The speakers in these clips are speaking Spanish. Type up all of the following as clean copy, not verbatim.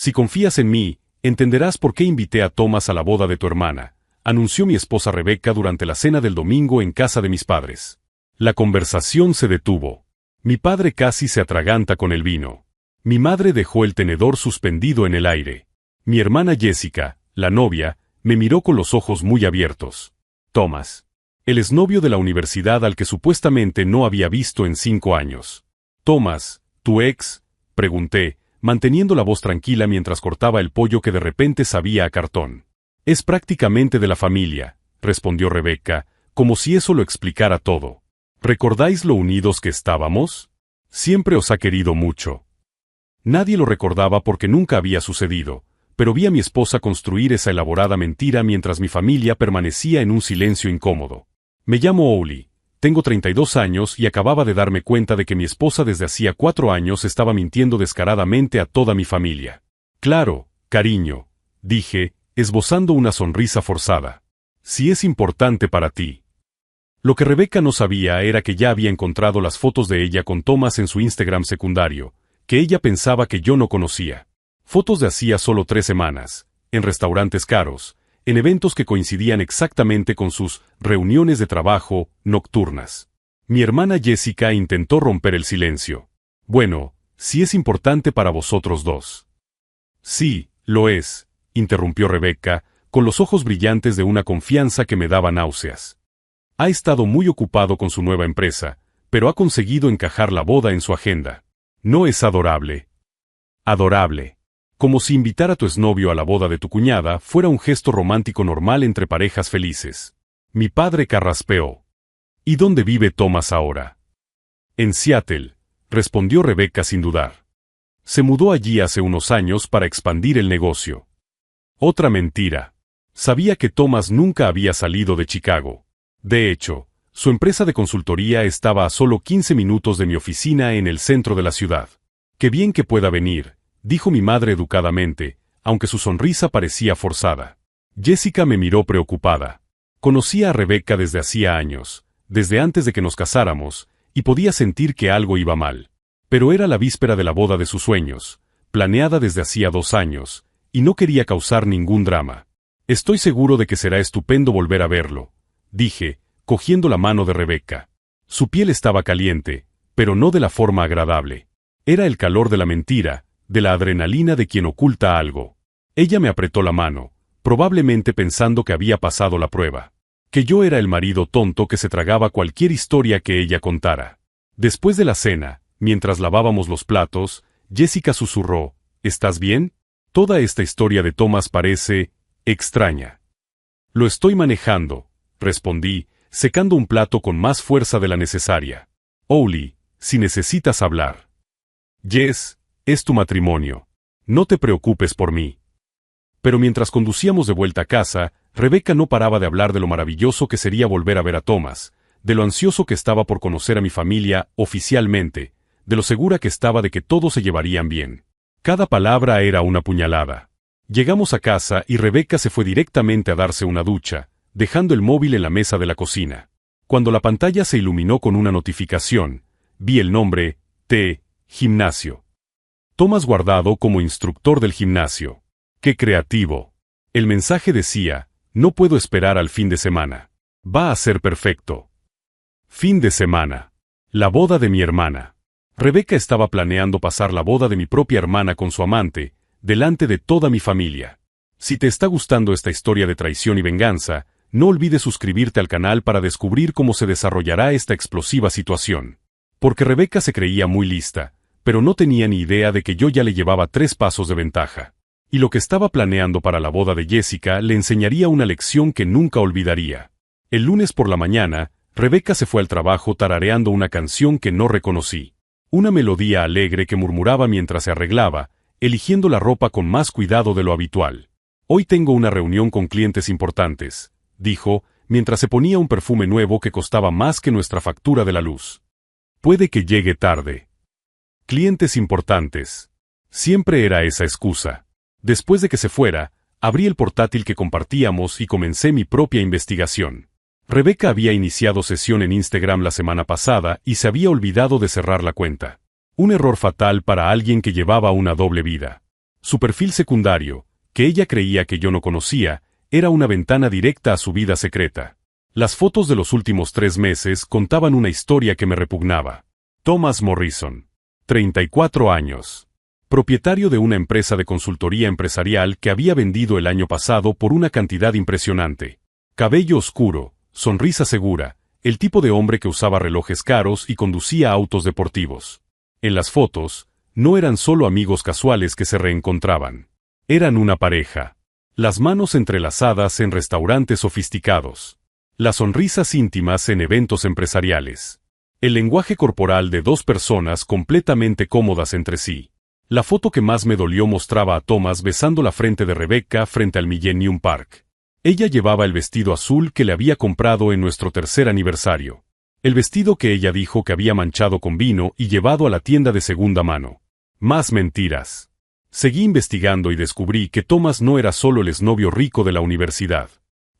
Si confías en mí, entenderás por qué invité a Thomas a la boda de tu hermana, anunció mi esposa Rebecca durante la cena del domingo en casa de mis padres. La conversación se detuvo. Mi padre casi se atraganta con el vino. Mi madre dejó el tenedor suspendido en el aire. Mi hermana Jessica, la novia, me miró con los ojos muy abiertos. Thomas. El exnovio de la universidad al que supuestamente no había visto en 5 años. Thomas, ¿tu ex? Pregunté, manteniendo la voz tranquila mientras cortaba el pollo que de repente sabía a cartón. Es prácticamente de la familia, respondió Rebecca, como si eso lo explicara todo. ¿Recordáis lo unidos que estábamos? Siempre os ha querido mucho. Nadie lo recordaba porque nunca había sucedido, pero vi a mi esposa construir esa elaborada mentira mientras mi familia permanecía en un silencio incómodo. Me llamo Oli, tengo 32 años y acababa de darme cuenta de que mi esposa desde hacía 4 años estaba mintiendo descaradamente a toda mi familia. Claro, cariño, dije, esbozando una sonrisa forzada. Si es importante para ti. Lo que Rebecca no sabía era que ya había encontrado las fotos de ella con Thomas en su Instagram secundario, que ella pensaba que yo no conocía. Fotos de hacía solo 3 semanas, en restaurantes caros, en eventos que coincidían exactamente con sus reuniones de trabajo nocturnas. Mi hermana Jessica intentó romper el silencio. Bueno, si es importante para vosotros dos. Sí, lo es, interrumpió Rebecca, con los ojos brillantes de una confianza que me daba náuseas. Ha estado muy ocupado con su nueva empresa, pero ha conseguido encajar la boda en su agenda. ¿No es adorable? Adorable. Como si invitar a tu exnovio a la boda de tu cuñada fuera un gesto romántico normal entre parejas felices. Mi padre carraspeó. ¿Y dónde vive Thomas ahora? En Seattle, respondió Rebecca sin dudar. Se mudó allí hace unos años para expandir el negocio. Otra mentira. Sabía que Thomas nunca había salido de Chicago. De hecho, su empresa de consultoría estaba a solo 15 minutos de mi oficina en el centro de la ciudad. Qué bien que pueda venir, dijo mi madre educadamente, aunque su sonrisa parecía forzada. Jessica me miró preocupada. Conocía a Rebecca desde hacía años, desde antes de que nos casáramos, y podía sentir que algo iba mal. Pero era la víspera de la boda de sus sueños, planeada desde hacía 2 años, y no quería causar ningún drama. Estoy seguro de que será estupendo volver a verlo, dije, cogiendo la mano de Rebecca. Su piel estaba caliente, pero no de la forma agradable. Era el calor de la mentira, de la adrenalina de quien oculta algo. Ella me apretó la mano, probablemente pensando que había pasado la prueba. Que yo era el marido tonto que se tragaba cualquier historia que ella contara. Después de la cena, mientras lavábamos los platos, Jessica susurró, ¿estás bien? Toda esta historia de Thomas parece extraña. Lo estoy manejando, respondí, secando un plato con más fuerza de la necesaria. Oli, si necesitas hablar. Jess, es tu matrimonio. No te preocupes por mí. Pero mientras conducíamos de vuelta a casa, Rebecca no paraba de hablar de lo maravilloso que sería volver a ver a Thomas, de lo ansioso que estaba por conocer a mi familia oficialmente, de lo segura que estaba de que todos se llevarían bien. Cada palabra era una puñalada. Llegamos a casa y Rebecca se fue directamente a darse una ducha, dejando el móvil en la mesa de la cocina. Cuando la pantalla se iluminó con una notificación, vi el nombre, gimnasio. Thomas guardado como instructor del gimnasio. ¡Qué creativo! El mensaje decía, no puedo esperar al fin de semana. Va a ser perfecto. Fin de semana. La boda de mi hermana. Rebecca estaba planeando pasar la boda de mi propia hermana con su amante, delante de toda mi familia. Si te está gustando esta historia de traición y venganza, no olvides suscribirte al canal para descubrir cómo se desarrollará esta explosiva situación. Porque Rebecca se creía muy lista, pero no tenía ni idea de que yo ya le llevaba 3 pasos de ventaja. Y lo que estaba planeando para la boda de Jessica le enseñaría una lección que nunca olvidaría. El lunes por la mañana, Rebecca se fue al trabajo tarareando una canción que no reconocí. Una melodía alegre que murmuraba mientras se arreglaba, eligiendo la ropa con más cuidado de lo habitual. Hoy tengo una reunión con clientes importantes, dijo, mientras se ponía un perfume nuevo que costaba más que nuestra factura de la luz. Puede que llegue tarde. Clientes importantes. Siempre era esa excusa. Después de que se fuera, abrí el portátil que compartíamos y comencé mi propia investigación. Rebecca había iniciado sesión en Instagram la semana pasada y se había olvidado de cerrar la cuenta. Un error fatal para alguien que llevaba una doble vida. Su perfil secundario, que ella creía que yo no conocía, era una ventana directa a su vida secreta. Las fotos de los últimos 3 meses contaban una historia que me repugnaba. Thomas Morrison. 34 años. Propietario de una empresa de consultoría empresarial que había vendido el año pasado por una cantidad impresionante. Cabello oscuro, sonrisa segura, el tipo de hombre que usaba relojes caros y conducía autos deportivos. En las fotos, no eran solo amigos casuales que se reencontraban. Eran una pareja. Las manos entrelazadas en restaurantes sofisticados. Las sonrisas íntimas en eventos empresariales. El lenguaje corporal de 2 personas completamente cómodas entre sí. La foto que más me dolió mostraba a Thomas besando la frente de Rebecca frente al Millennium Park. Ella llevaba el vestido azul que le había comprado en nuestro 3er aniversario. El vestido que ella dijo que había manchado con vino y llevado a la tienda de segunda mano. Más mentiras. Seguí investigando y descubrí que Thomas no era solo el exnovio rico de la universidad.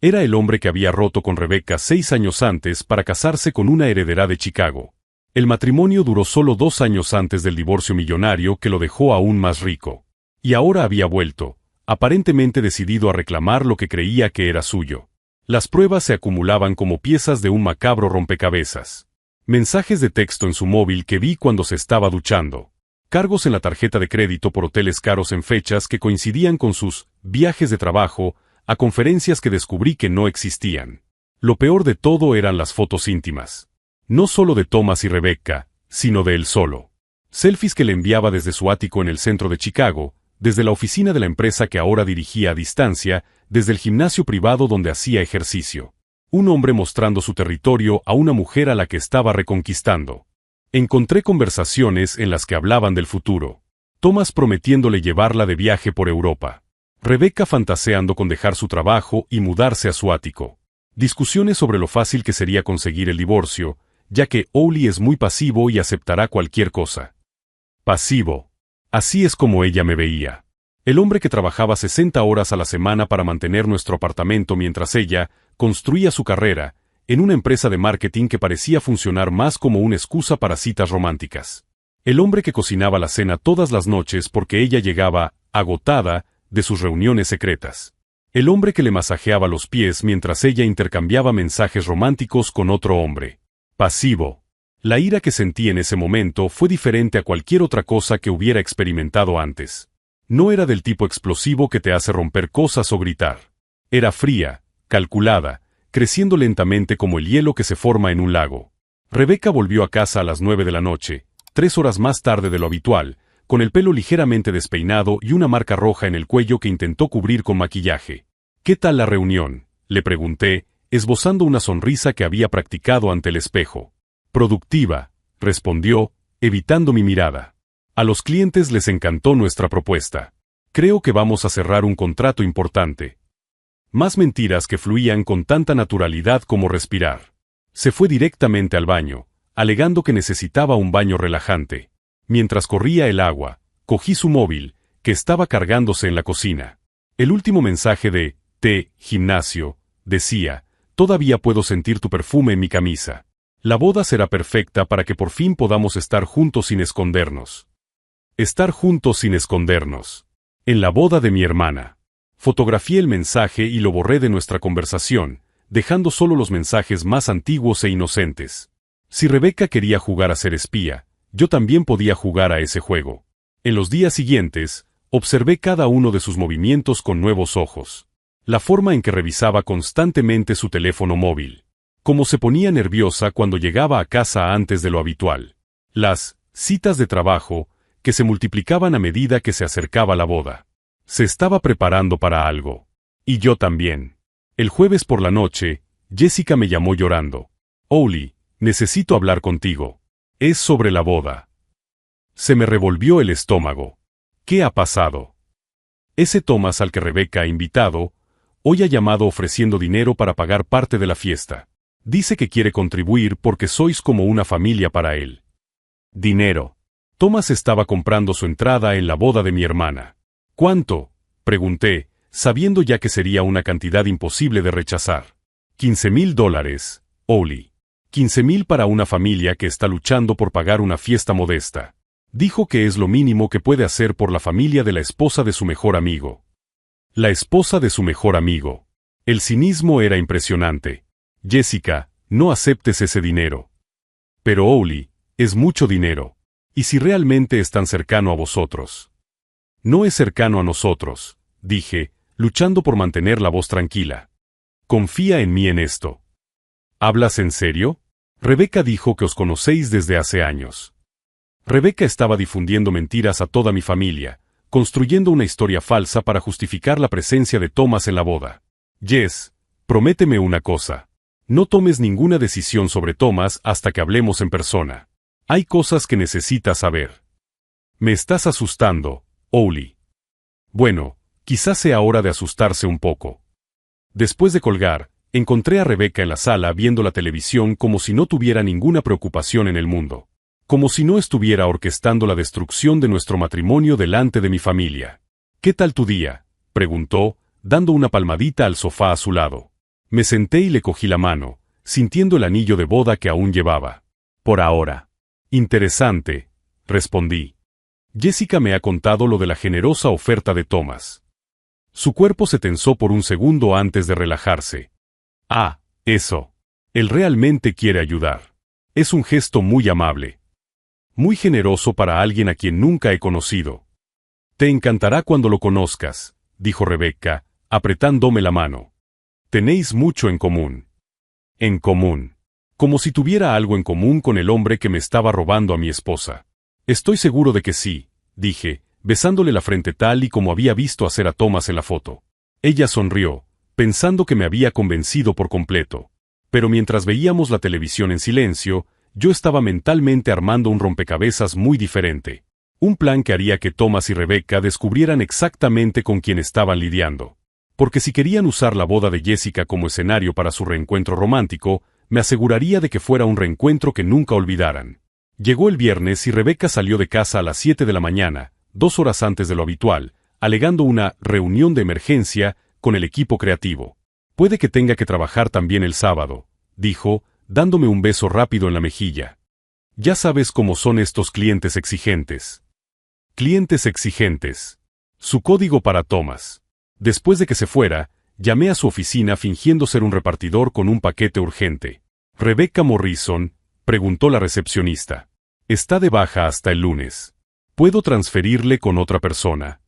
Era el hombre que había roto con Rebecca 6 años antes para casarse con una heredera de Chicago. El matrimonio duró solo 2 años antes del divorcio millonario que lo dejó aún más rico. Y ahora había vuelto, aparentemente decidido a reclamar lo que creía que era suyo. Las pruebas se acumulaban como piezas de un macabro rompecabezas. Mensajes de texto en su móvil que vi cuando se estaba duchando. Cargos en la tarjeta de crédito por hoteles caros en fechas que coincidían con sus viajes de trabajo a conferencias que descubrí que no existían. Lo peor de todo eran las fotos íntimas. No solo de Thomas y Rebecca, sino de él solo. Selfies que le enviaba desde su ático en el centro de Chicago, desde la oficina de la empresa que ahora dirigía a distancia, desde el gimnasio privado donde hacía ejercicio. Un hombre mostrando su territorio a una mujer a la que estaba reconquistando. Encontré conversaciones en las que hablaban del futuro. Thomas prometiéndole llevarla de viaje por Europa. Rebecca fantaseando con dejar su trabajo y mudarse a su ático. Discusiones sobre lo fácil que sería conseguir el divorcio, ya que Oli es muy pasivo y aceptará cualquier cosa. Pasivo. Así es como ella me veía. El hombre que trabajaba 60 horas a la semana para mantener nuestro apartamento mientras ella construía su carrera, en una empresa de marketing que parecía funcionar más como una excusa para citas románticas. El hombre que cocinaba la cena todas las noches porque ella llegaba, agotada, de sus reuniones secretas. El hombre que le masajeaba los pies mientras ella intercambiaba mensajes románticos con otro hombre. Pasivo. La ira que sentí en ese momento fue diferente a cualquier otra cosa que hubiera experimentado antes. No era del tipo explosivo que te hace romper cosas o gritar. Era fría, calculada, creciendo lentamente como el hielo que se forma en un lago. Rebecca volvió a casa a las 9 de la noche, 3 horas más tarde de lo habitual, con el pelo ligeramente despeinado y una marca roja en el cuello que intentó cubrir con maquillaje. ¿Qué tal la reunión?, le pregunté, esbozando una sonrisa que había practicado ante el espejo. Productiva, respondió, evitando mi mirada. A los clientes les encantó nuestra propuesta. Creo que vamos a cerrar un contrato importante. Más mentiras que fluían con tanta naturalidad como respirar. Se fue directamente al baño, alegando que necesitaba un baño relajante. Mientras corría el agua, cogí su móvil, que estaba cargándose en la cocina. El último mensaje de gimnasio, decía, todavía puedo sentir tu perfume en mi camisa. La boda será perfecta para que por fin podamos estar juntos sin escondernos. Estar juntos sin escondernos. En la boda de mi hermana. Fotografié el mensaje y lo borré de nuestra conversación, dejando solo los mensajes más antiguos e inocentes. Si Rebecca quería jugar a ser espía, yo también podía jugar a ese juego. En los días siguientes, observé cada uno de sus movimientos con nuevos ojos. La forma en que revisaba constantemente su teléfono móvil. Cómo se ponía nerviosa cuando llegaba a casa antes de lo habitual. Las citas de trabajo, que se multiplicaban a medida que se acercaba la boda. Se estaba preparando para algo. Y yo también. El jueves por la noche, Jessica me llamó llorando. Oli, necesito hablar contigo. Es sobre la boda. Se me revolvió el estómago. ¿Qué ha pasado? Ese Thomas al que Rebecca ha invitado, hoy ha llamado ofreciendo dinero para pagar parte de la fiesta. Dice que quiere contribuir porque sois como una familia para él. Dinero. Thomas estaba comprando su entrada en la boda de mi hermana. ¿Cuánto?, pregunté, sabiendo ya que sería una cantidad imposible de rechazar. $15,000, Oli. 15,000 para una familia que está luchando por pagar una fiesta modesta. Dijo que es lo mínimo que puede hacer por la familia de la esposa de su mejor amigo. La esposa de su mejor amigo. El cinismo era impresionante. Jessica, no aceptes ese dinero. Pero Owly, es mucho dinero. ¿Y si realmente es tan cercano a vosotros? No es cercano a nosotros, dije, luchando por mantener la voz tranquila. Confía en mí en esto. ¿Hablas en serio? Rebecca dijo que os conocéis desde hace años. Rebecca estaba difundiendo mentiras a toda mi familia, construyendo una historia falsa para justificar la presencia de Thomas en la boda. Jess, prométeme una cosa. No tomes ninguna decisión sobre Thomas hasta que hablemos en persona. Hay cosas que necesitas saber. Me estás asustando, Owly. Bueno, quizás sea hora de asustarse un poco. Después de colgar, encontré a Rebecca en la sala viendo la televisión como si no tuviera ninguna preocupación en el mundo. Como si no estuviera orquestando la destrucción de nuestro matrimonio delante de mi familia. ¿Qué tal tu día?, preguntó, dando una palmadita al sofá a su lado. Me senté y le cogí la mano, sintiendo el anillo de boda que aún llevaba. Por ahora. Interesante, respondí. Jessica me ha contado lo de la generosa oferta de Thomas. Su cuerpo se tensó por un segundo antes de relajarse. Ah, eso. Él realmente quiere ayudar. Es un gesto muy amable. Muy generoso para alguien a quien nunca he conocido. Te encantará cuando lo conozcas, dijo Rebecca, apretándome la mano. Tenéis mucho en común. En común. Como si tuviera algo en común con el hombre que me estaba robando a mi esposa. Estoy seguro de que sí, dije, besándole la frente tal y como había visto hacer a Thomas en la foto. Ella sonrió, pensando que me había convencido por completo. Pero mientras veíamos la televisión en silencio, yo estaba mentalmente armando un rompecabezas muy diferente. Un plan que haría que Thomas y Rebecca descubrieran exactamente con quién estaban lidiando. Porque si querían usar la boda de Jessica como escenario para su reencuentro romántico, me aseguraría de que fuera un reencuentro que nunca olvidaran. Llegó el viernes y Rebecca salió de casa a las 7 de la mañana, 2 horas antes de lo habitual, alegando una reunión de emergencia con el equipo creativo. Puede que tenga que trabajar también el sábado, dijo, dándome un beso rápido en la mejilla. Ya sabes cómo son estos clientes exigentes. Clientes exigentes. Su código para Thomas. Después de que se fuera, llamé a su oficina fingiendo ser un repartidor con un paquete urgente. Rebecca Morrison, preguntó la recepcionista. Está de baja hasta el lunes. ¿Puedo transferirle con otra persona?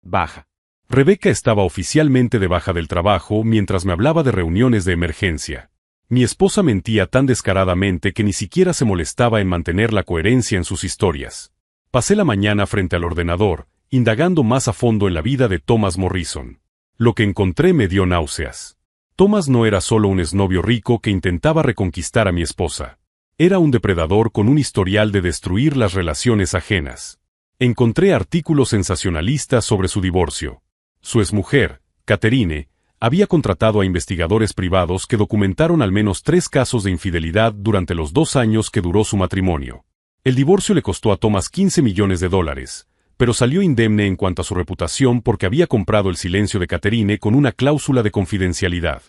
Baja. Rebecca estaba oficialmente de baja del trabajo mientras me hablaba de reuniones de emergencia. Mi esposa mentía tan descaradamente que ni siquiera se molestaba en mantener la coherencia en sus historias. Pasé la mañana frente al ordenador, indagando más a fondo en la vida de Thomas Morrison. Lo que encontré me dio náuseas. Thomas no era solo un exnovio rico que intentaba reconquistar a mi esposa. Era un depredador con un historial de destruir las relaciones ajenas. Encontré artículos sensacionalistas sobre su divorcio. Su exmujer, Catherine, había contratado a investigadores privados que documentaron al menos 3 casos de infidelidad durante los 2 años que duró su matrimonio. El divorcio le costó a Thomas $15 millones, pero salió indemne en cuanto a su reputación porque había comprado el silencio de Catherine con una cláusula de confidencialidad.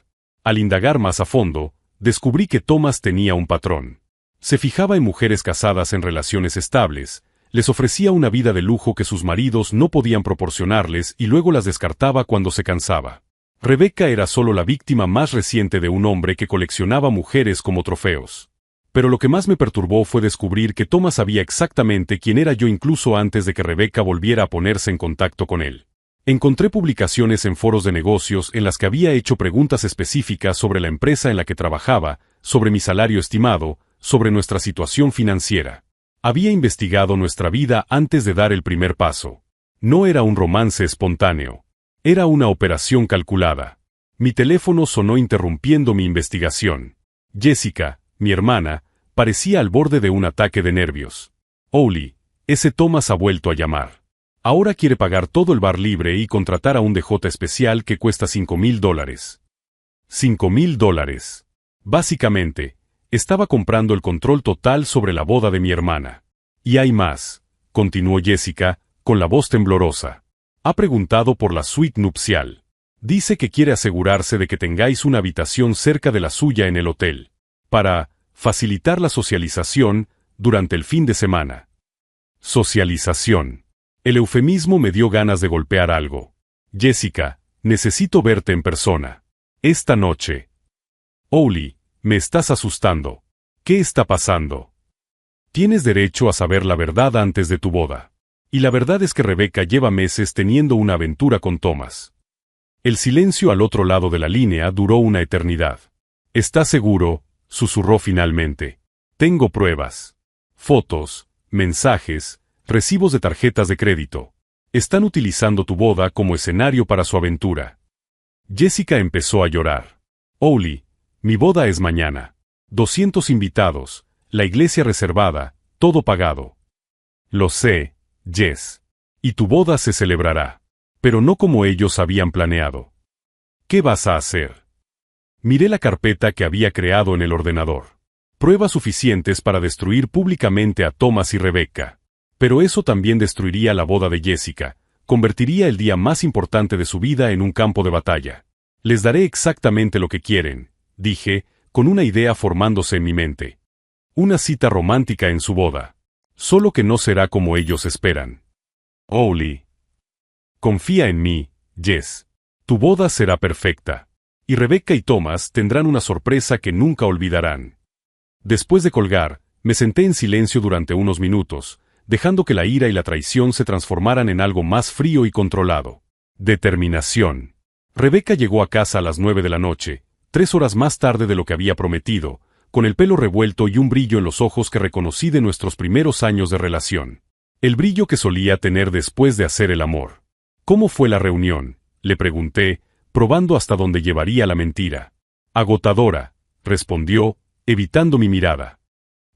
Al indagar más a fondo, descubrí que Thomas tenía un patrón. Se fijaba en mujeres casadas en relaciones estables, les ofrecía una vida de lujo que sus maridos no podían proporcionarles y luego las descartaba cuando se cansaba. Rebecca era solo la víctima más reciente de un hombre que coleccionaba mujeres como trofeos. Pero lo que más me perturbó fue descubrir que Thomas sabía exactamente quién era yo incluso antes de que Rebecca volviera a ponerse en contacto con él. Encontré publicaciones en foros de negocios en las que había hecho preguntas específicas sobre la empresa en la que trabajaba, sobre mi salario estimado, sobre nuestra situación financiera. Había investigado nuestra vida antes de dar el primer paso. No era un romance espontáneo. Era una operación calculada. Mi teléfono sonó interrumpiendo mi investigación. Jessica, mi hermana, parecía al borde de un ataque de nervios. Owly, ese Thomas ha vuelto a llamar. Ahora quiere pagar todo el bar libre y contratar a un DJ especial que cuesta $5,000. $5,000. Básicamente, estaba comprando el control total sobre la boda de mi hermana. Y hay más, continuó Jessica, con la voz temblorosa. Ha preguntado por la suite nupcial. Dice que quiere asegurarse de que tengáis una habitación cerca de la suya en el hotel, para facilitar la socialización durante el fin de semana. Socialización. El eufemismo me dio ganas de golpear algo. Jessica, necesito verte en persona. Esta noche. Owly, me estás asustando. ¿Qué está pasando? Tienes derecho a saber la verdad antes de tu boda. Y la verdad es que Rebecca lleva meses teniendo una aventura con Thomas. El silencio al otro lado de la línea duró una eternidad. ¿Estás seguro?, susurró finalmente. Tengo pruebas. Fotos, mensajes, recibos de tarjetas de crédito. Están utilizando tu boda como escenario para su aventura. Jessica empezó a llorar. Owly, mi boda es mañana. 200 invitados, la iglesia reservada, todo pagado. Lo sé, Jess. Y tu boda se celebrará. Pero no como ellos habían planeado. ¿Qué vas a hacer? Miré la carpeta que había creado en el ordenador. Pruebas suficientes para destruir públicamente a Thomas y Rebecca. Pero eso también destruiría la boda de Jessica, convertiría el día más importante de su vida en un campo de batalla. Les daré exactamente lo que quieren, dije, con una idea formándose en mi mente. Una cita romántica en su boda. Solo que no será como ellos esperan. Owly. Confía en mí, Jess. Tu boda será perfecta. Y Rebecca y Thomas tendrán una sorpresa que nunca olvidarán. Después de colgar, me senté en silencio durante unos minutos, dejando que la ira y la traición se transformaran en algo más frío y controlado. Determinación. Rebecca llegó a casa a las 9 de la noche, 3 horas más tarde de lo que había prometido, con el pelo revuelto y un brillo en los ojos que reconocí de nuestros primeros años de relación. El brillo que solía tener después de hacer el amor. ¿Cómo fue la reunión?, le pregunté, probando hasta dónde llevaría la mentira. Agotadora, respondió, evitando mi mirada.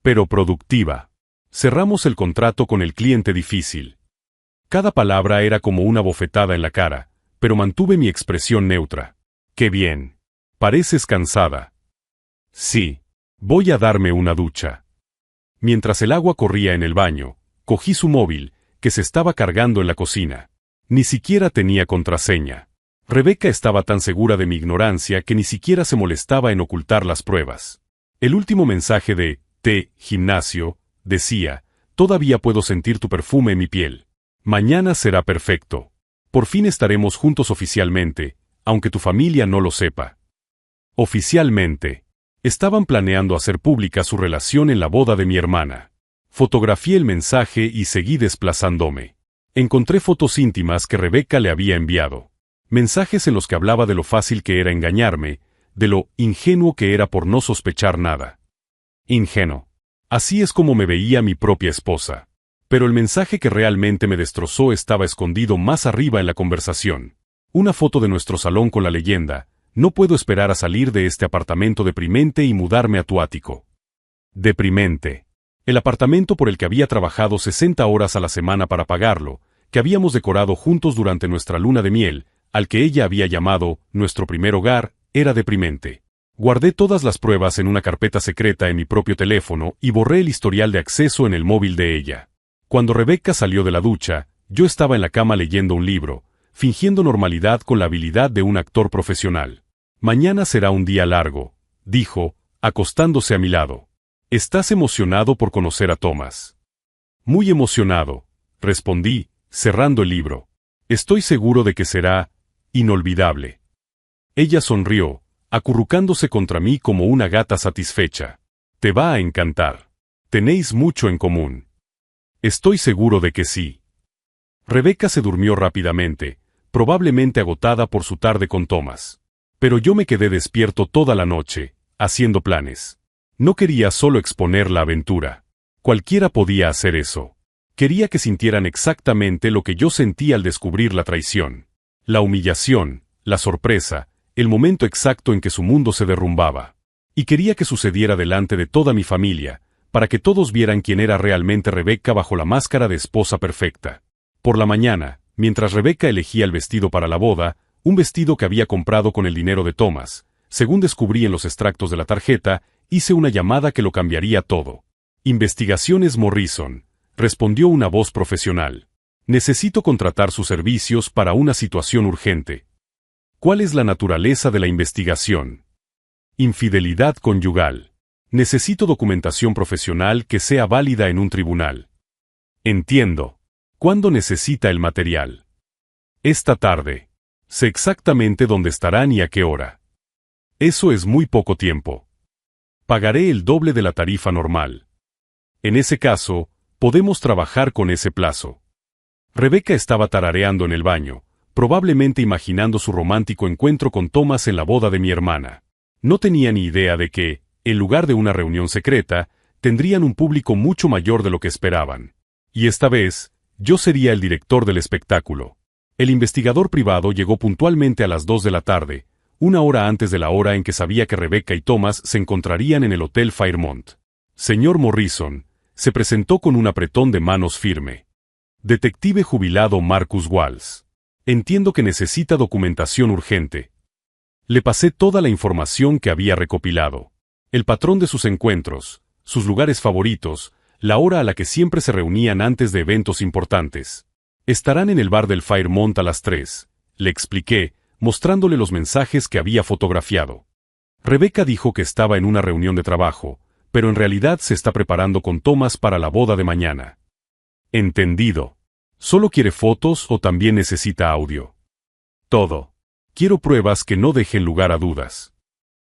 Pero productiva. Cerramos el contrato con el cliente difícil. Cada palabra era como una bofetada en la cara, pero mantuve mi expresión neutra. ¡Qué bien! Pareces cansada. Sí. Voy a darme una ducha. Mientras el agua corría en el baño, cogí su móvil, que se estaba cargando en la cocina. Ni siquiera tenía contraseña. Rebecca estaba tan segura de mi ignorancia que ni siquiera se molestaba en ocultar las pruebas. El último mensaje de gimnasio, decía, todavía puedo sentir tu perfume en mi piel. Mañana será perfecto. Por fin estaremos juntos oficialmente, aunque tu familia no lo sepa. Oficialmente. Estaban planeando hacer pública su relación en la boda de mi hermana. Fotografié el mensaje y seguí desplazándome. Encontré fotos íntimas que Rebecca le había enviado. Mensajes en los que hablaba de lo fácil que era engañarme, de lo ingenuo que era por no sospechar nada. Ingenuo. Así es como me veía mi propia esposa. Pero el mensaje que realmente me destrozó estaba escondido más arriba en la conversación. Una foto de nuestro salón con la leyenda: no puedo esperar a salir de este apartamento deprimente y mudarme a tu ático. Deprimente. El apartamento por el que había trabajado 60 horas a la semana para pagarlo, que habíamos decorado juntos durante nuestra luna de miel, al que ella había llamado nuestro primer hogar, era deprimente. Guardé todas las pruebas en una carpeta secreta en mi propio teléfono y borré el historial de acceso en el móvil de ella. Cuando Rebecca salió de la ducha, yo estaba en la cama leyendo un libro, fingiendo normalidad con la habilidad de un actor profesional. Mañana será un día largo, dijo, acostándose a mi lado. ¿Estás emocionado por conocer a Thomas? Muy emocionado, respondí, cerrando el libro. Estoy seguro de que será inolvidable. Ella sonrió, acurrucándose contra mí como una gata satisfecha. Te va a encantar. Tenéis mucho en común. Estoy seguro de que sí. Rebecca se durmió rápidamente, probablemente agotada por su tarde con Thomas. Pero yo me quedé despierto toda la noche, haciendo planes. No quería solo exponer la aventura. Cualquiera podía hacer eso. Quería que sintieran exactamente lo que yo sentía al descubrir la traición. La humillación, la sorpresa, el momento exacto en que su mundo se derrumbaba. Y quería que sucediera delante de toda mi familia, para que todos vieran quién era realmente Rebecca bajo la máscara de esposa perfecta. Por la mañana, mientras Rebecca elegía el vestido para la boda, un vestido que había comprado con el dinero de Thomas, según descubrí en los extractos de la tarjeta, hice una llamada que lo cambiaría todo. Investigaciones Morrison, respondió una voz profesional. Necesito contratar sus servicios para una situación urgente. ¿Cuál es la naturaleza de la investigación? Infidelidad conyugal. Necesito documentación profesional que sea válida en un tribunal. Entiendo. ¿Cuándo necesita el material? Esta tarde. Sé exactamente dónde estarán y a qué hora. Eso es muy poco tiempo. Pagaré el doble de la tarifa normal. En ese caso, podemos trabajar con ese plazo. Rebeca estaba tarareando en el baño, probablemente imaginando su romántico encuentro con Thomas en la boda de mi hermana. No tenía ni idea de que, en lugar de una reunión secreta, tendrían un público mucho mayor de lo que esperaban. Y esta vez, yo sería el director del espectáculo. El investigador privado llegó puntualmente a las 2 de la tarde, una hora antes de la hora en que sabía que Rebeca y Thomas se encontrarían en el Hotel Fairmont. Señor Morrison, se presentó con un apretón de manos firme. Detective jubilado Marcus Walsh. Entiendo que necesita documentación urgente. Le pasé toda la información que había recopilado. El patrón de sus encuentros, sus lugares favoritos, la hora a la que siempre se reunían antes de eventos importantes. Estarán en el bar del Fairmont a las 3, le expliqué, mostrándole los mensajes que había fotografiado. Rebeca dijo que estaba en una reunión de trabajo, pero en realidad se está preparando con Thomas para la boda de mañana. Entendido. ¿Solo quiere fotos o también necesita audio? Todo. Quiero pruebas que no dejen lugar a dudas.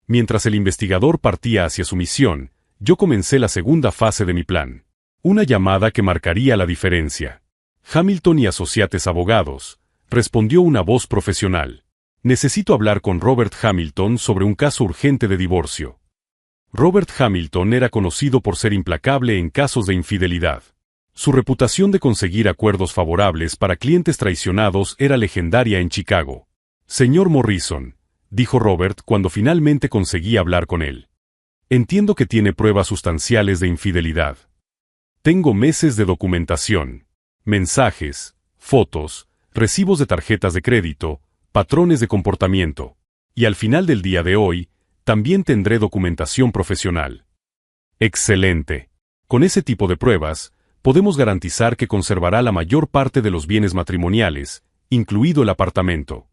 Mientras el investigador partía hacia su misión, yo comencé la segunda fase de mi plan. Una llamada que marcaría la diferencia. Hamilton y Associates Abogados, respondió una voz profesional. Necesito hablar con Robert Hamilton sobre un caso urgente de divorcio. Robert Hamilton era conocido por ser implacable en casos de infidelidad. Su reputación de conseguir acuerdos favorables para clientes traicionados era legendaria en Chicago. Señor Morrison, dijo Robert cuando finalmente conseguí hablar con él. Entiendo que tiene pruebas sustanciales de infidelidad. Tengo meses de documentación. Mensajes, fotos, recibos de tarjetas de crédito, patrones de comportamiento. Y al final del día de hoy, también tendré documentación profesional. Excelente. Con ese tipo de pruebas, podemos garantizar que conservará la mayor parte de los bienes matrimoniales, incluido el apartamento.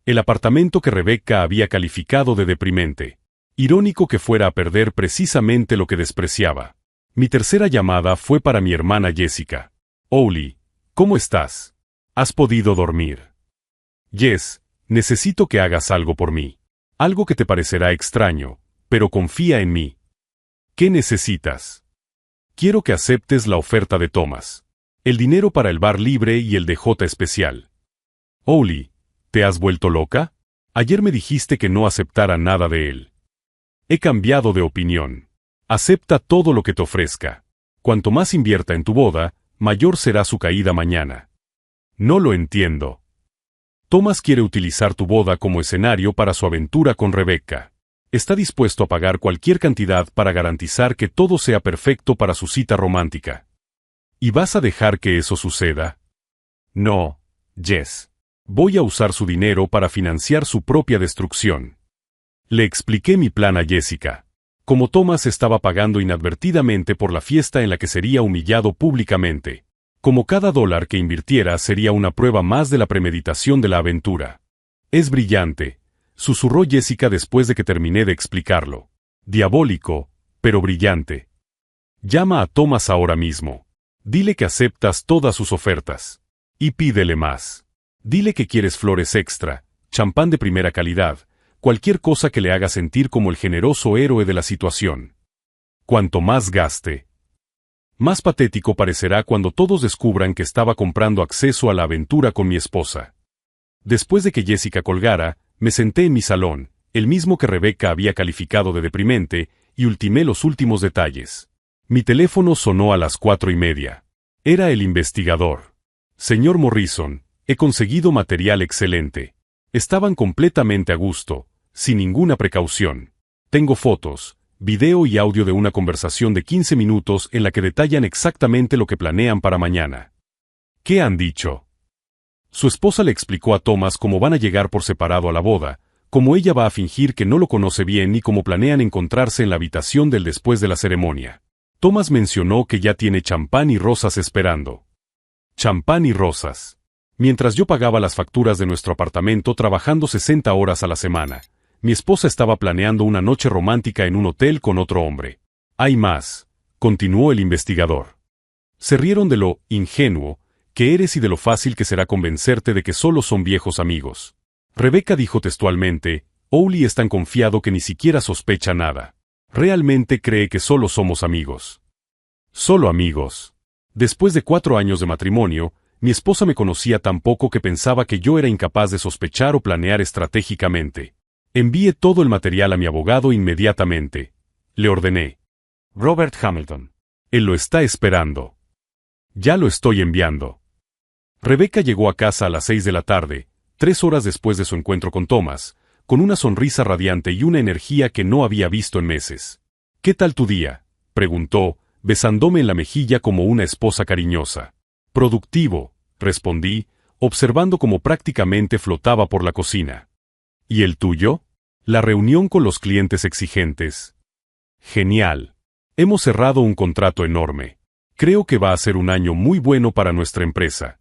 El apartamento que Rebeca había calificado de deprimente. Irónico que fuera a perder precisamente lo que despreciaba. Mi tercera llamada fue para mi hermana Jessica. Oli, ¿cómo estás? ¿Has podido dormir? Jess, necesito que hagas algo por mí. Algo que te parecerá extraño, pero confía en mí. ¿Qué necesitas? Quiero que aceptes la oferta de Thomas. El dinero para el bar libre y el DJ especial. Oli, ¿te has vuelto loca? Ayer me dijiste que no aceptara nada de él. He cambiado de opinión. Acepta todo lo que te ofrezca. Cuanto más invierta en tu boda, mayor será su caída mañana. No lo entiendo. Thomas quiere utilizar tu boda como escenario para su aventura con Rebeca. Está dispuesto a pagar cualquier cantidad para garantizar que todo sea perfecto para su cita romántica. ¿Y vas a dejar que eso suceda? No, Jess. Voy a usar su dinero para financiar su propia destrucción. Le expliqué mi plan a Jessica. Como Thomas estaba pagando inadvertidamente por la fiesta en la que sería humillado públicamente. Como cada dólar que invirtiera sería una prueba más de la premeditación de la aventura. Es brillante, susurró Jessica después de que terminé de explicarlo. Diabólico, pero brillante. Llama a Thomas ahora mismo. Dile que aceptas todas sus ofertas. Y pídele más. Dile que quieres flores extra, champán de primera calidad, cualquier cosa que le haga sentir como el generoso héroe de la situación. Cuanto más gaste, más patético parecerá cuando todos descubran que estaba comprando acceso a la aventura con mi esposa. Después de que Jessica colgara, me senté en mi salón, el mismo que Rebeca había calificado de deprimente, y ultimé los últimos detalles. Mi teléfono sonó a las 4:30. Era el investigador. Señor Morrison, he conseguido material excelente. Estaban completamente a gusto, sin ninguna precaución. Tengo fotos, video y audio de una conversación de 15 minutos en la que detallan exactamente lo que planean para mañana. ¿Qué han dicho? Su esposa le explicó a Thomas cómo van a llegar por separado a la boda, cómo ella va a fingir que no lo conoce bien y cómo planean encontrarse en la habitación del después de la ceremonia. Thomas mencionó que ya tiene champán y rosas esperando. Champán y rosas. Mientras yo pagaba las facturas de nuestro apartamento trabajando 60 horas a la semana, mi esposa estaba planeando una noche romántica en un hotel con otro hombre. Hay más, continuó el investigador. Se rieron de lo ingenuo que eres y de lo fácil que será convencerte de que solo son viejos amigos. Rebecca dijo textualmente, Owly es tan confiado que ni siquiera sospecha nada. Realmente cree que solo somos amigos. Solo amigos. Después de 4 años de matrimonio, mi esposa me conocía tan poco que pensaba que yo era incapaz de sospechar o planear estratégicamente. Envíe todo el material a mi abogado inmediatamente. Le ordené. Robert Hamilton. Él lo está esperando. Ya lo estoy enviando. Rebecca llegó a casa a las 6 de la tarde, 3 horas después de su encuentro con Thomas, con una sonrisa radiante y una energía que no había visto en meses. ¿Qué tal tu día?, preguntó, besándome en la mejilla como una esposa cariñosa. Productivo, respondí, observando cómo prácticamente flotaba por la cocina. ¿Y el tuyo? La reunión con los clientes exigentes. Genial. Hemos cerrado un contrato enorme. Creo que va a ser un año muy bueno para nuestra empresa.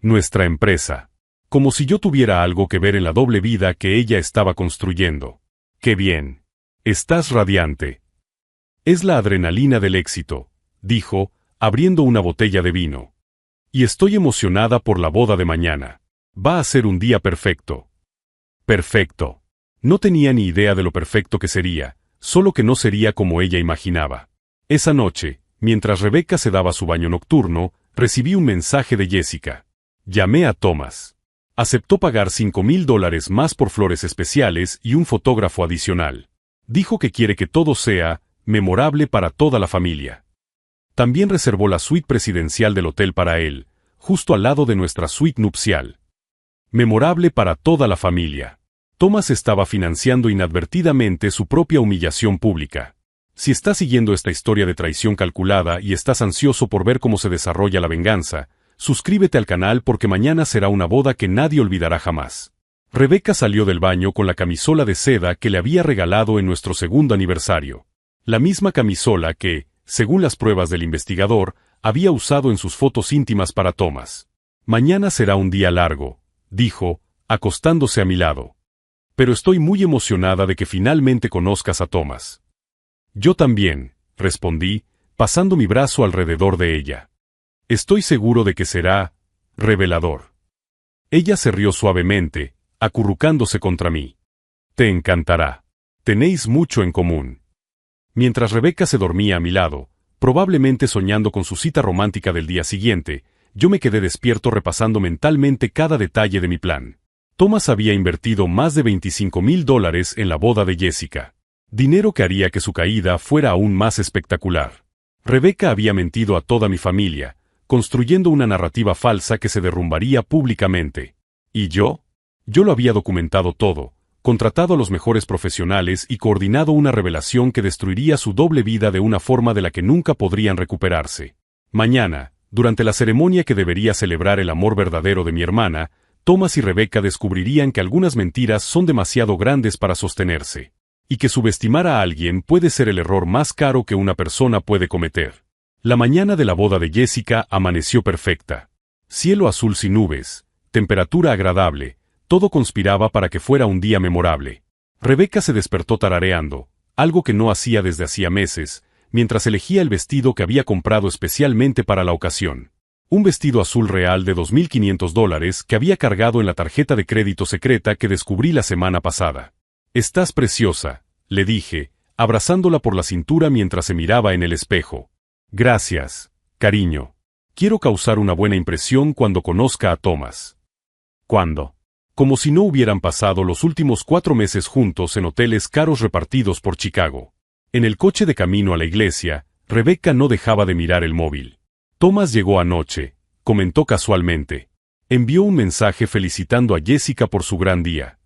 Nuestra empresa. Como si yo tuviera algo que ver en la doble vida que ella estaba construyendo. ¡Qué bien! Estás radiante. Es la adrenalina del éxito, dijo, abriendo una botella de vino. Y estoy emocionada por la boda de mañana. Va a ser un día perfecto. Perfecto. No tenía ni idea de lo perfecto que sería, solo que no sería como ella imaginaba. Esa noche, mientras Rebecca se daba su baño nocturno, recibí un mensaje de Jessica. Llamé a Thomas. Aceptó pagar $5,000 más por flores especiales y un fotógrafo adicional. Dijo que quiere que todo sea memorable para toda la familia. También reservó la suite presidencial del hotel para él, justo al lado de nuestra suite nupcial. Memorable para toda la familia. Thomas estaba financiando inadvertidamente su propia humillación pública. Si estás siguiendo esta historia de traición calculada y estás ansioso por ver cómo se desarrolla la venganza, suscríbete al canal porque mañana será una boda que nadie olvidará jamás. Rebecca salió del baño con la camisola de seda que le había regalado en nuestro segundo aniversario. La misma camisola que, según las pruebas del investigador, había usado en sus fotos íntimas para Thomas. Mañana será un día largo, dijo, acostándose a mi lado. Pero estoy muy emocionada de que finalmente conozcas a Thomas. Yo también, respondí, pasando mi brazo alrededor de ella. Estoy seguro de que será revelador. Ella se rió suavemente, acurrucándose contra mí. Te encantará. Tenéis mucho en común. Mientras Rebecca se dormía a mi lado, probablemente soñando con su cita romántica del día siguiente, yo me quedé despierto repasando mentalmente cada detalle de mi plan. Thomas había invertido más de $25,000 en la boda de Jessica. Dinero que haría que su caída fuera aún más espectacular. Rebecca había mentido a toda mi familia, construyendo una narrativa falsa que se derrumbaría públicamente. ¿Y yo? Yo lo había documentado todo, contratado a los mejores profesionales y coordinado una revelación que destruiría su doble vida de una forma de la que nunca podrían recuperarse. Mañana, durante la ceremonia que debería celebrar el amor verdadero de mi hermana, Thomas y Rebecca descubrirían que algunas mentiras son demasiado grandes para sostenerse, y que subestimar a alguien puede ser el error más caro que una persona puede cometer. La mañana de la boda de Jessica amaneció perfecta. Cielo azul sin nubes, temperatura agradable, todo conspiraba para que fuera un día memorable. Rebecca se despertó tarareando, algo que no hacía desde hacía meses, mientras elegía el vestido que había comprado especialmente para la ocasión. Un vestido azul real de $2,500 que había cargado en la tarjeta de crédito secreta que descubrí la semana pasada. Estás preciosa, le dije, abrazándola por la cintura mientras se miraba en el espejo. Gracias, cariño. Quiero causar una buena impresión cuando conozca a Thomas. ¿Cuándo? Como si no hubieran pasado los últimos 4 meses juntos en hoteles caros repartidos por Chicago. En el coche de camino a la iglesia, Rebecca no dejaba de mirar el móvil. Thomas llegó anoche, comentó casualmente. Envió un mensaje felicitando a Jessica por su gran día.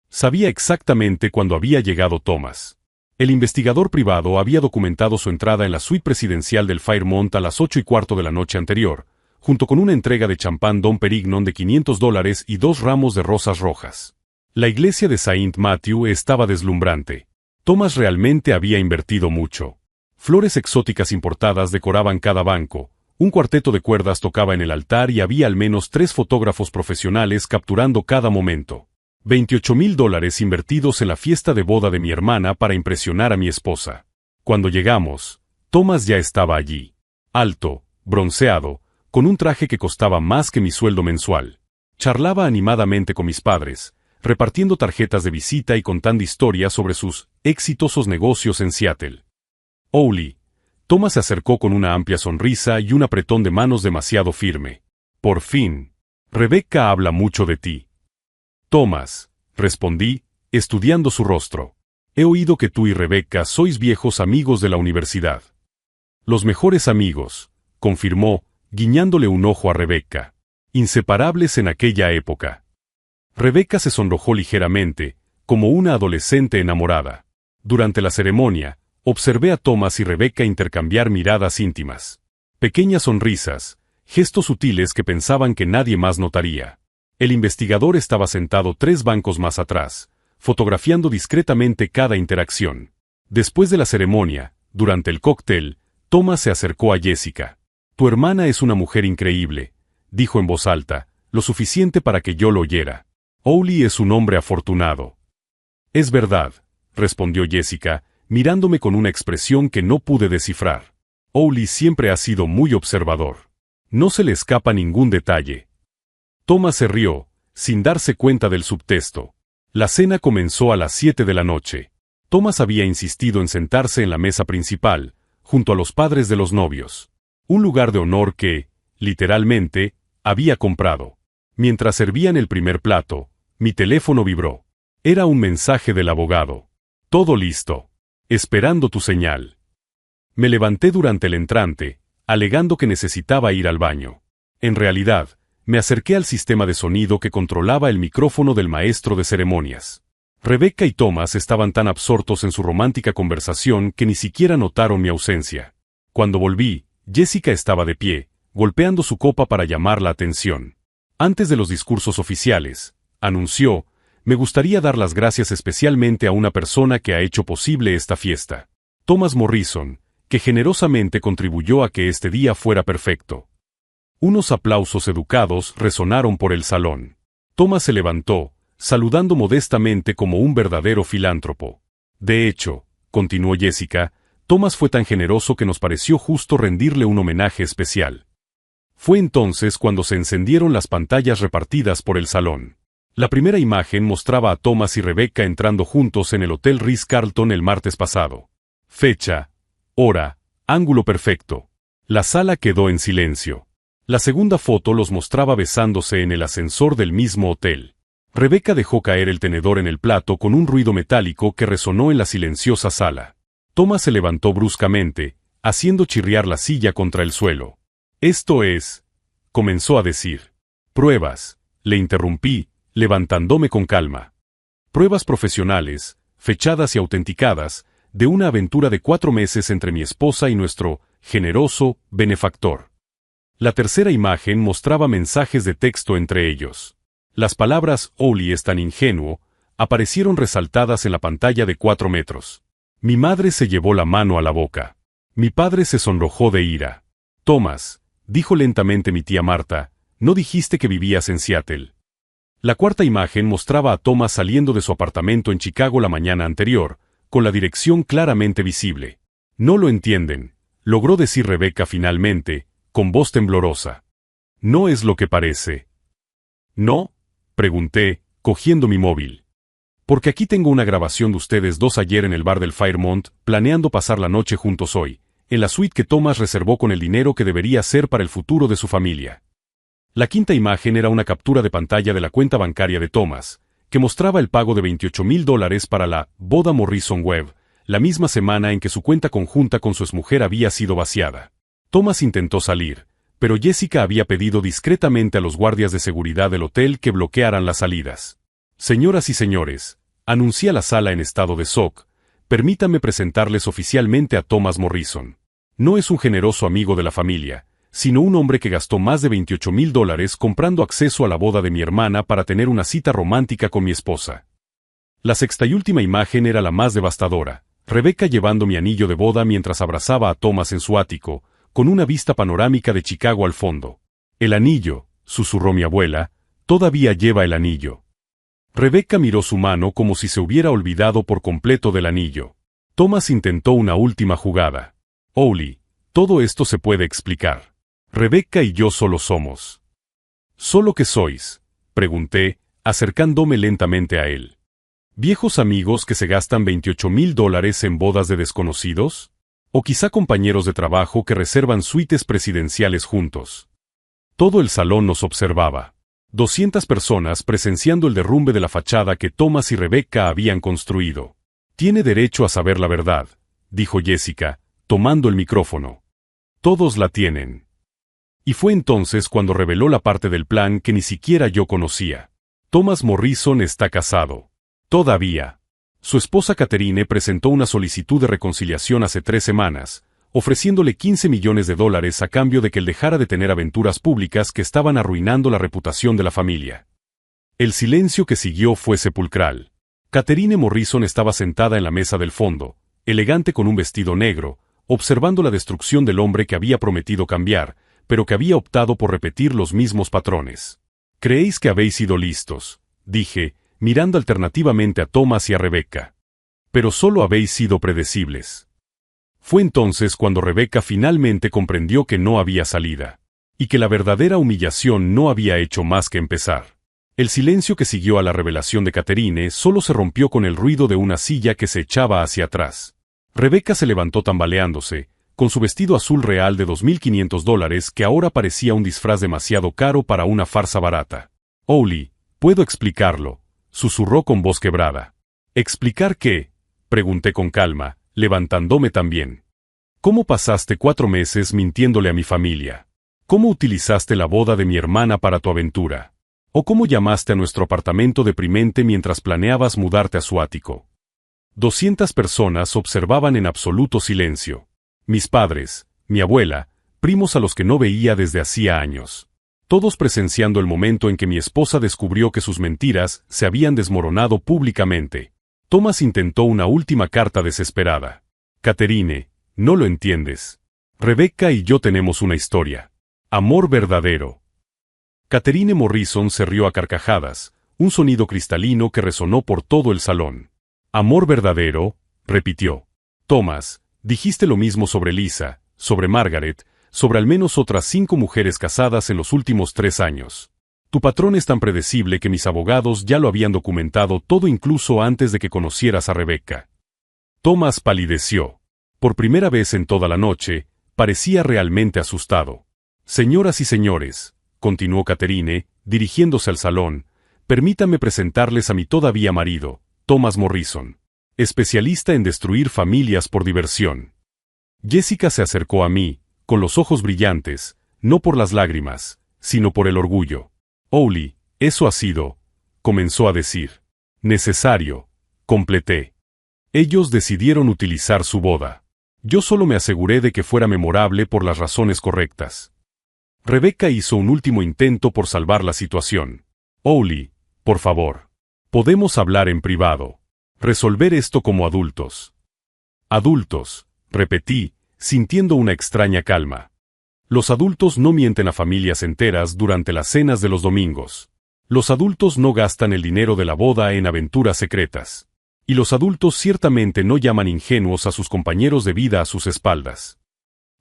Sabía exactamente cuándo había llegado Thomas. El investigador privado había documentado su entrada en la suite presidencial del Fairmont a las 8:15 de la noche anterior, junto con una entrega de champán Dom Perignon de $500 y 2 ramos de rosas rojas. La iglesia de Saint Matthew estaba deslumbrante. Thomas realmente había invertido mucho. Flores exóticas importadas decoraban cada banco, un cuarteto de cuerdas tocaba en el altar y había al menos 3 fotógrafos profesionales capturando cada momento. $28,000 invertidos en la fiesta de boda de mi hermana para impresionar a mi esposa. Cuando llegamos, Thomas ya estaba allí. Alto, bronceado, con un traje que costaba más que mi sueldo mensual. Charlaba animadamente con mis padres, repartiendo tarjetas de visita y contando historias sobre sus exitosos negocios en Seattle. Owly. Thomas se acercó con una amplia sonrisa y un apretón de manos demasiado firme. Por fin. Rebecca habla mucho de ti. Thomas, respondí, estudiando su rostro. He oído que tú y Rebecca sois viejos amigos de la universidad. Los mejores amigos, confirmó, guiñándole un ojo a Rebecca. Inseparables en aquella época. Rebecca se sonrojó ligeramente, como una adolescente enamorada. Durante la ceremonia, observé a Thomas y Rebecca intercambiar miradas íntimas. Pequeñas sonrisas, gestos sutiles que pensaban que nadie más notaría. El investigador estaba sentado 3 bancos más atrás, fotografiando discretamente cada interacción. Después de la ceremonia, durante el cóctel, Thomas se acercó a Jessica. Tu hermana es una mujer increíble, dijo en voz alta, lo suficiente para que yo lo oyera. Owly es un hombre afortunado. Es verdad, respondió Jessica, mirándome con una expresión que no pude descifrar. Owly siempre ha sido muy observador. No se le escapa ningún detalle. Thomas se rió, sin darse cuenta del subtexto. La cena comenzó a las 7 de la noche. Thomas había insistido en sentarse en la mesa principal, junto a los padres de los novios. Un lugar de honor que, literalmente, había comprado. Mientras servían el primer plato, mi teléfono vibró. Era un mensaje del abogado. Todo listo. Esperando tu señal. Me levanté durante el entrante, alegando que necesitaba ir al baño. En realidad, me acerqué al sistema de sonido que controlaba el micrófono del maestro de ceremonias. Rebecca y Thomas estaban tan absortos en su romántica conversación que ni siquiera notaron mi ausencia. Cuando volví, Jessica estaba de pie, golpeando su copa para llamar la atención. Antes de los discursos oficiales, anunció, me gustaría dar las gracias especialmente a una persona que ha hecho posible esta fiesta. Thomas Morrison, que generosamente contribuyó a que este día fuera perfecto. Unos aplausos educados resonaron por el salón. Thomas se levantó, saludando modestamente como un verdadero filántropo. De hecho, continuó Jessica, Thomas fue tan generoso que nos pareció justo rendirle un homenaje especial. Fue entonces cuando se encendieron las pantallas repartidas por el salón. La primera imagen mostraba a Thomas y Rebecca entrando juntos en el Hotel Ritz-Carlton el martes pasado. Fecha, hora, ángulo perfecto. La sala quedó en silencio. La segunda foto los mostraba besándose en el ascensor del mismo hotel. Rebecca dejó caer el tenedor en el plato con un ruido metálico que resonó en la silenciosa sala. Thomas se levantó bruscamente, haciendo chirriar la silla contra el suelo. Esto es, comenzó a decir. Pruebas, le interrumpí, levantándome con calma. Pruebas profesionales, fechadas y autenticadas, de una aventura de 4 meses entre mi esposa y nuestro generoso benefactor. La tercera imagen mostraba mensajes de texto entre ellos. Las palabras Owly es tan ingenuo aparecieron resaltadas en la pantalla de 4 metros. Mi madre se llevó la mano a la boca. Mi padre se sonrojó de ira. Thomas, dijo lentamente mi tía Marta, ¿no dijiste que vivías en Seattle? La cuarta imagen mostraba a Thomas saliendo de su apartamento en Chicago la mañana anterior, con la dirección claramente visible. No lo entienden, logró decir Rebecca finalmente, con voz temblorosa. No es lo que parece. ¿No? Pregunté, cogiendo mi móvil. Porque aquí tengo una grabación de ustedes dos ayer en el bar del Fairmont, planeando pasar la noche juntos hoy, en la suite que Thomas reservó con el dinero que debería ser para el futuro de su familia. La quinta imagen era una captura de pantalla de la cuenta bancaria de Thomas, que mostraba el pago de $28,000 para la boda Morrison Webb, la misma semana en que su cuenta conjunta con su exmujer había sido vaciada. Thomas intentó salir, pero Jessica había pedido discretamente a los guardias de seguridad del hotel que bloquearan las salidas. Señoras y señores, anuncié a la sala en estado de shock, permítanme presentarles oficialmente a Thomas Morrison. No es un generoso amigo de la familia, sino un hombre que gastó más de $28,000 comprando acceso a la boda de mi hermana para tener una cita romántica con mi esposa. La sexta y última imagen era la más devastadora, Rebecca llevando mi anillo de boda mientras abrazaba a Thomas en su ático, con una vista panorámica de Chicago al fondo. El anillo, susurró mi abuela, todavía lleva el anillo. Rebecca miró su mano como si se hubiera olvidado por completo del anillo. Thomas intentó una última jugada. Owly, todo esto se puede explicar. Rebecca y yo solo somos. ¿Solo qué sois?, pregunté, acercándome lentamente a él. ¿Viejos amigos que se gastan $28,000 en bodas de desconocidos? ¿O quizá compañeros de trabajo que reservan suites presidenciales juntos? Todo el salón nos observaba. 200 personas presenciando el derrumbe de la fachada que Thomas y Rebecca habían construido. Tiene derecho a saber la verdad, dijo Jessica, tomando el micrófono. Todos la tienen. Y fue entonces cuando reveló la parte del plan que ni siquiera yo conocía. Thomas Morrison está casado. Todavía. Su esposa Catherine presentó una solicitud de reconciliación hace 3 semanas, ofreciéndole $15 millones a cambio de que él dejara de tener aventuras públicas que estaban arruinando la reputación de la familia. El silencio que siguió fue sepulcral. Catherine Morrison estaba sentada en la mesa del fondo, elegante con un vestido negro, observando la destrucción del hombre que había prometido cambiar, pero que había optado por repetir los mismos patrones. «Creéis que habéis sido listos», dije, mirando alternativamente a Thomas y a Rebecca. «Pero solo habéis sido predecibles». Fue entonces cuando Rebecca finalmente comprendió que no había salida, y que la verdadera humillación no había hecho más que empezar. El silencio que siguió a la revelación de Catherine solo se rompió con el ruido de una silla que se echaba hacia atrás. Rebecca se levantó tambaleándose, con su vestido azul real de $2,500 que ahora parecía un disfraz demasiado caro para una farsa barata. «Oli, puedo explicarlo», susurró con voz quebrada. «¿Explicar qué?», pregunté con calma, levantándome también. «¿Cómo pasaste 4 meses mintiéndole a mi familia? ¿Cómo utilizaste la boda de mi hermana para tu aventura? ¿O cómo llamaste a nuestro apartamento deprimente mientras planeabas mudarte a su ático?» 200 personas observaban en absoluto silencio. Mis padres, mi abuela, primos a los que no veía desde hacía años. Todos presenciando el momento en que mi esposa descubrió que sus mentiras se habían desmoronado públicamente. Thomas intentó una última carta desesperada. «Catherine, no lo entiendes. Rebecca y yo tenemos una historia. Amor verdadero». Catherine Morrison se rió a carcajadas, un sonido cristalino que resonó por todo el salón. «Amor verdadero», repitió. «Thomas, dijiste lo mismo sobre Lisa, sobre Margaret, sobre al menos otras 5 mujeres casadas en los últimos 3 años. Tu patrón es tan predecible que mis abogados ya lo habían documentado todo incluso antes de que conocieras a Rebecca». Thomas palideció. Por primera vez en toda la noche, parecía realmente asustado. «Señoras y señores», continuó Catherine, dirigiéndose al salón, «permítanme presentarles a mi todavía marido, Thomas Morrison, especialista en destruir familias por diversión». Jessica se acercó a mí, con los ojos brillantes, no por las lágrimas, sino por el orgullo. «Oli, eso ha sido», comenzó a decir. «Necesario», completé. Ellos decidieron utilizar su boda. Yo solo me aseguré de que fuera memorable por las razones correctas. Rebecca hizo un último intento por salvar la situación. «Oli, por favor. Podemos hablar en privado. Resolver esto como adultos». «Adultos», repetí, sintiendo una extraña calma. Los adultos no mienten a familias enteras durante las cenas de los domingos. Los adultos no gastan el dinero de la boda en aventuras secretas. Y los adultos ciertamente no llaman ingenuos a sus compañeros de vida a sus espaldas.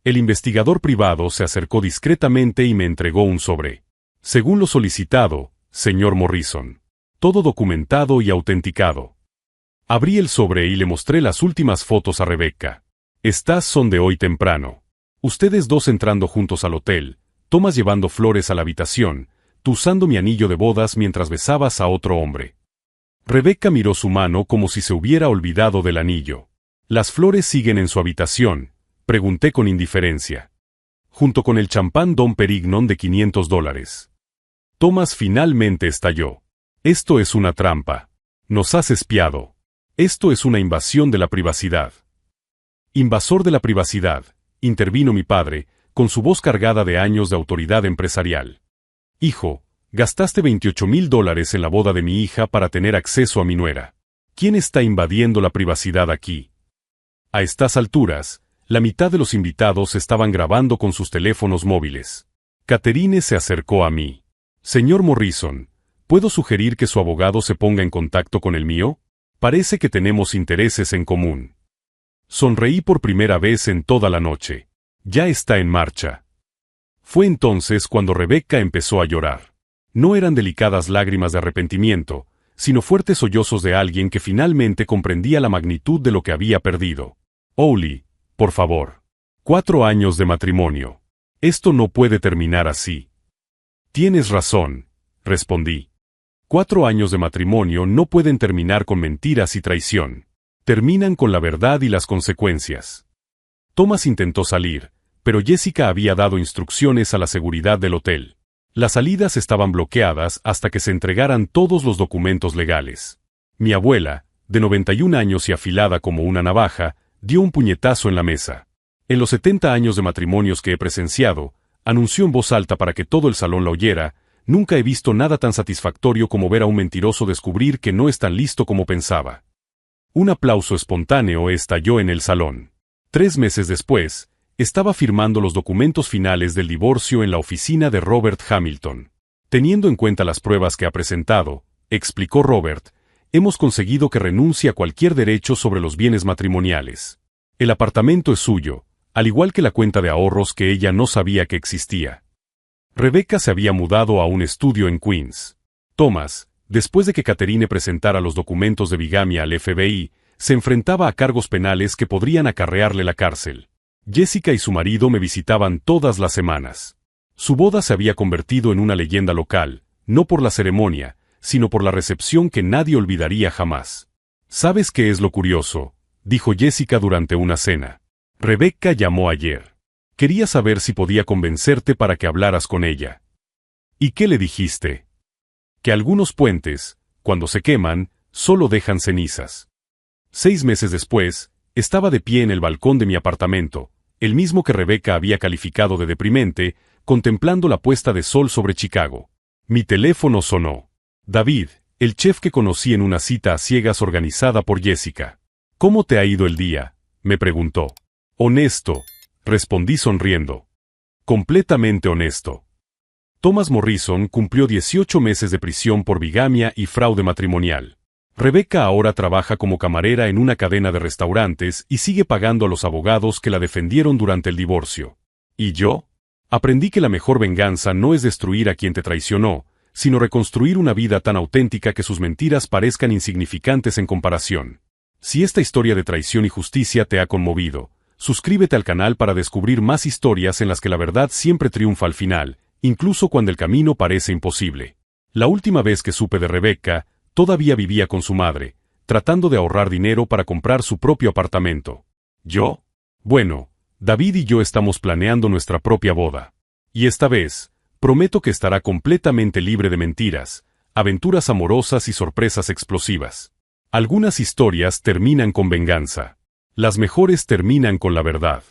El investigador privado se acercó discretamente y me entregó un sobre. «Según lo solicitado, señor Morrison. Todo documentado y autenticado». Abrí el sobre y le mostré las últimas fotos a Rebecca. «Estas son de hoy temprano. Ustedes dos entrando juntos al hotel, Thomas llevando flores a la habitación, tú usando mi anillo de bodas mientras besabas a otro hombre». Rebecca miró su mano como si se hubiera olvidado del anillo. «¿Las flores siguen en su habitación?», pregunté con indiferencia. «Junto con el champán Dom Perignon de $500. Thomas finalmente estalló. «Esto es una trampa. Nos has espiado. Esto es una invasión de la privacidad». «Invasor de la privacidad», intervino mi padre, con su voz cargada de años de autoridad empresarial. «Hijo, gastaste $28,000 en la boda de mi hija para tener acceso a mi nuera. ¿Quién está invadiendo la privacidad aquí?». A estas alturas, la mitad de los invitados estaban grabando con sus teléfonos móviles. Catherine se acercó a mí. «Señor Morrison, ¿puedo sugerir que su abogado se ponga en contacto con el mío? Parece que tenemos intereses en común». Sonreí por primera vez en toda la noche. «Ya está en marcha». Fue entonces cuando Rebecca empezó a llorar. No eran delicadas lágrimas de arrepentimiento, sino fuertes sollozos de alguien que finalmente comprendía la magnitud de lo que había perdido. Oli, por favor. 4 años de matrimonio. Esto no puede terminar así. Tienes razón, respondí. 4 años de matrimonio no pueden terminar con mentiras y traición. Terminan con la verdad y las consecuencias. Thomas intentó salir, pero Jessica había dado instrucciones a la seguridad del hotel. Las salidas estaban bloqueadas hasta que se entregaran todos los documentos legales. Mi abuela, de 91 años y afilada como una navaja, dio un puñetazo en la mesa. En los 70 años de matrimonios que he presenciado, anunció en voz alta para que todo el salón la oyera, nunca he visto nada tan satisfactorio como ver a un mentiroso descubrir que no es tan listo como pensaba. Un aplauso espontáneo estalló en el salón. 3 meses después, estaba firmando los documentos finales del divorcio en la oficina de Robert Hamilton. Teniendo en cuenta las pruebas que ha presentado, explicó Robert, hemos conseguido que renuncie a cualquier derecho sobre los bienes matrimoniales. El apartamento es suyo, al igual que la cuenta de ahorros que ella no sabía que existía. Rebecca se había mudado a un estudio en Queens. Thomas, después de que Catherine presentara los documentos de bigamia al FBI, se enfrentaba a cargos penales que podrían acarrearle la cárcel. Jessica y su marido me visitaban todas las semanas. Su boda se había convertido en una leyenda local, no por la ceremonia, sino por la recepción que nadie olvidaría jamás. ¿Sabes qué es lo curioso?, dijo Jessica durante una cena. Rebecca llamó ayer. Quería saber si podía convencerte para que hablaras con ella. ¿Y qué le dijiste? Que algunos puentes, cuando se queman, solo dejan cenizas. 6 meses después, estaba de pie en el balcón de mi apartamento, el mismo que Rebecca había calificado de deprimente, contemplando la puesta de sol sobre Chicago. Mi teléfono sonó. David, el chef que conocí en una cita a ciegas organizada por Jessica. ¿Cómo te ha ido el día?, me preguntó. Honesto, respondí sonriendo. Completamente honesto. Thomas Morrison cumplió 18 meses de prisión por bigamia y fraude matrimonial. Rebecca ahora trabaja como camarera en una cadena de restaurantes y sigue pagando a los abogados que la defendieron durante el divorcio. ¿Y yo? Aprendí que la mejor venganza no es destruir a quien te traicionó, sino reconstruir una vida tan auténtica que sus mentiras parezcan insignificantes en comparación. Si esta historia de traición y justicia te ha conmovido, suscríbete al canal para descubrir más historias en las que la verdad siempre triunfa al final, incluso cuando el camino parece imposible. La última vez que supe de Rebecca, todavía vivía con su madre, tratando de ahorrar dinero para comprar su propio apartamento. ¿Yo? Bueno, David y yo estamos planeando nuestra propia boda. Y esta vez, prometo que estará completamente libre de mentiras, aventuras amorosas y sorpresas explosivas. Algunas historias terminan con venganza. Las mejores terminan con la verdad.